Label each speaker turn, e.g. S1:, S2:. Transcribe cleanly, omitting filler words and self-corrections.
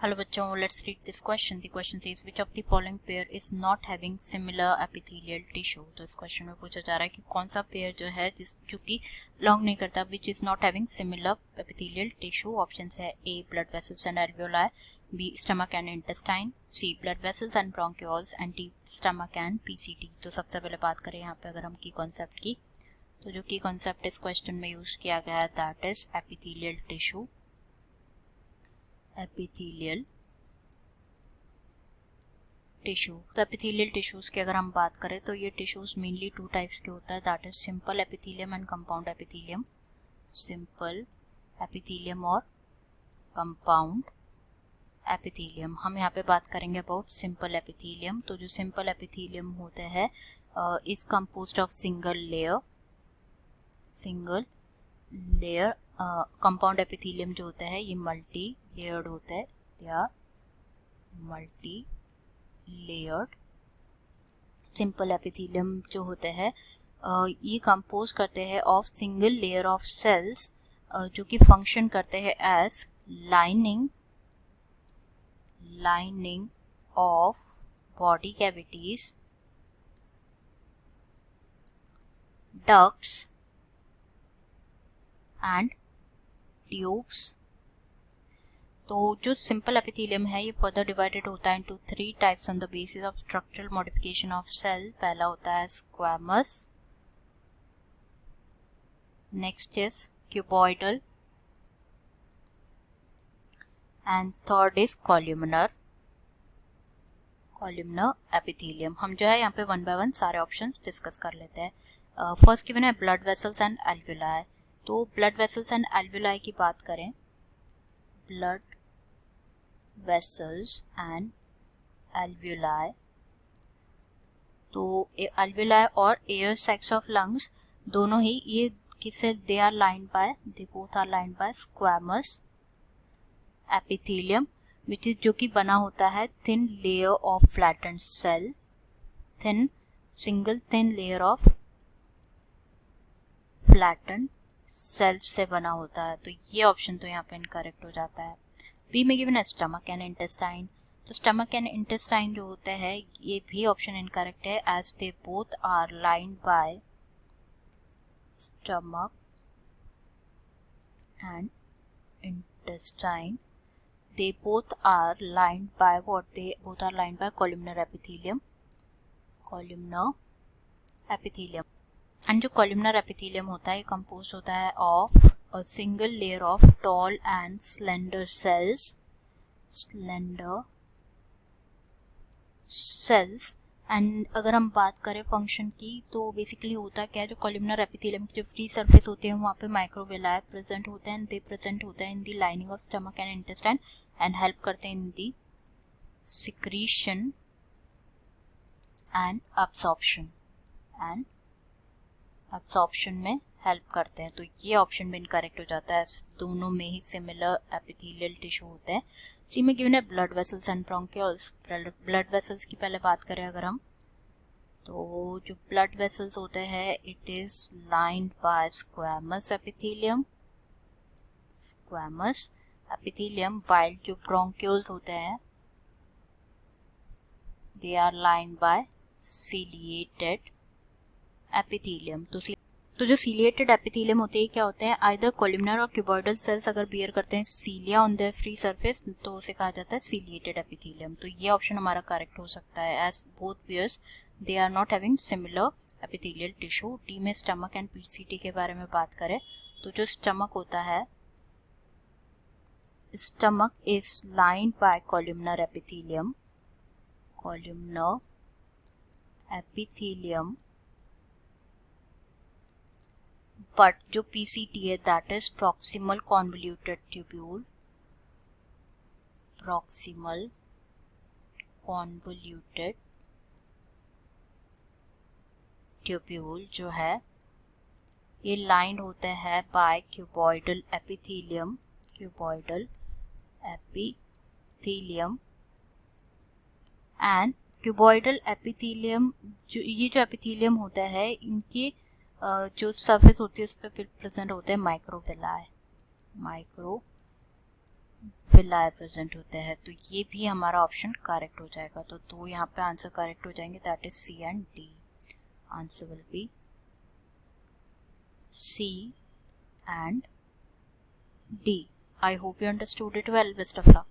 S1: Hello बच्चों, let's read this question. The question says which of the following pair is not having similar epithelial tissue. तो इस question में पूछा जा रहा है कि कौन सा पेयर जो है जो कि बिलोंग नहीं करता, which is not having similar epithelial tissue. Options है A blood vessels and alveoli, B stomach and intestine, C blood vessels and bronchioles and D stomach and PCT. तो सबसे पहले बात करें यहाँ पे अगर हम की कॉन्सेप्ट की, तो जो की कॉन्सेप्ट इस क्वेश्चन में यूज किया गया है that is epithelial tissue. Epithelial tissue. तो एपिथेलियल टिश्यूज की अगर हम बात करें तो ये टिश्यूज मेनली टू टाइप्स के होता है, that is simple epithelium and compound epithelium. Simple epithelium और कंपाउंड एपिथेलियम. हम यहाँ पे बात करेंगे अबाउट सिंपल एपिथेलियम. तो जो सिंपल एपिथेलियम होते हैं is composed of single layer. Compound epithelium जो होता है ये मल्टी लेयर्ड होता है, या मल्टी लेयर्ड. सिंपल एपिथेलियम जो होते हैं ये कंपोज करते हैं of single layer of cells जो कि फंक्शन करते हैं as lining of body cavities, ducts and tubes. तो जो सिंपल एपिथेलियम है ये फर्दर डिवाइडेड होता है into three types on the basis of structural modification of cell. पहला होता है squamous, next is cuboidal and third is columnar epithelium. हम जो है यहाँ पे वन बाय वन सारे ऑप्शंस डिस्कस कर लेते हैं. फर्स्ट गिवन है ब्लड वेसल्स एंड एल्वुलाई. तो ब्लड वेसल्स एंड एल्वुलाई की बात करें, ब्लड वेसल्स एंड एल्वुलाई, तो एल्वुलाई और एयर सैक्स ऑफ लंग्स दोनों ही ये किससे they both are lined by squamous epithelium which is जो कि बना होता है thin layer of flattened cell, single thin layer of flattened cells से बना होता है. तो ये ऑप्शन तो यहाँ पे इनकरेक्ट हो जाता है. बी में गिवन है स्टमक एंड इंटेस्टाइन. तो स्टमक एंड इंटेस्टाइन जो होते हैं ये भी ऑप्शन इनकरेक्ट है as they both are lined by stomach and intestine. they both are lined by columnar epithelium. And जो columnar epithelium होता है ये कंपोज होता है of a single layer of tall and slender cells. And अगर हम बात करें फंक्शन की तो बेसिकली होता क्या है, जो कॉलमनर एपिथेलियम की जो फ्री सरफेस होते हैं वहाँ पे माइक्रोविलाई प्रेजेंट होते हैं, दे प्रेजेंट होता है in the lining of stomach and intestine and help करते हैं in the secretion and absorption में हेल्प करते हैं. तो ये ऑप्शन भी इनकरेक्ट हो जाता है, दोनों में ही सिमिलर एपिथेलियल टिश्यू होते हैं. सी में गिवन है blood vessels and bronchioles. Blood vessels की पहले बात करें अगर हम, तो जो ब्लड वेसल्स होते हैं it is lined by squamous epithelium, while जो ब्रोंकियोल्स होते हैं they are lined by ciliated epithelium. तो जो सीलिएटेड एपिथेलियम होते हैं क्या होते हैं, आइदर कॉलमनर और क्यूबॉइडल सेल्स अगर बियर करते हैं cilia on their free surface तो उसे कहा जाता है सीलिएटेड एपिथेलियम. तो ये ऑप्शन हमारा करेक्ट हो सकता है as both pairs they are not having similar epithelial tissue. D में स्टमक एंड पीसीटी के बारे में बात करें तो जो स्टमक होता है, stomach is lined by columnar epithelium but जो PCT है that is proximal convoluted tubule जो है ये लाइंड होते हैं by cuboidal epithelium and cuboidal epithelium जो एपिथेलियम होता है इनकी जो सरफेस होती है उस पर प्रेजेंट होते हैं माइक्रोविलाई विलाय प्रेजेंट होते हैं, तो ये भी हमारा ऑप्शन करेक्ट हो जाएगा। तो दो यहाँ पे आंसर करेक्ट हो जाएंगे, that is C and D. Answer will be C and D. I hope you understood it well. Best of luck.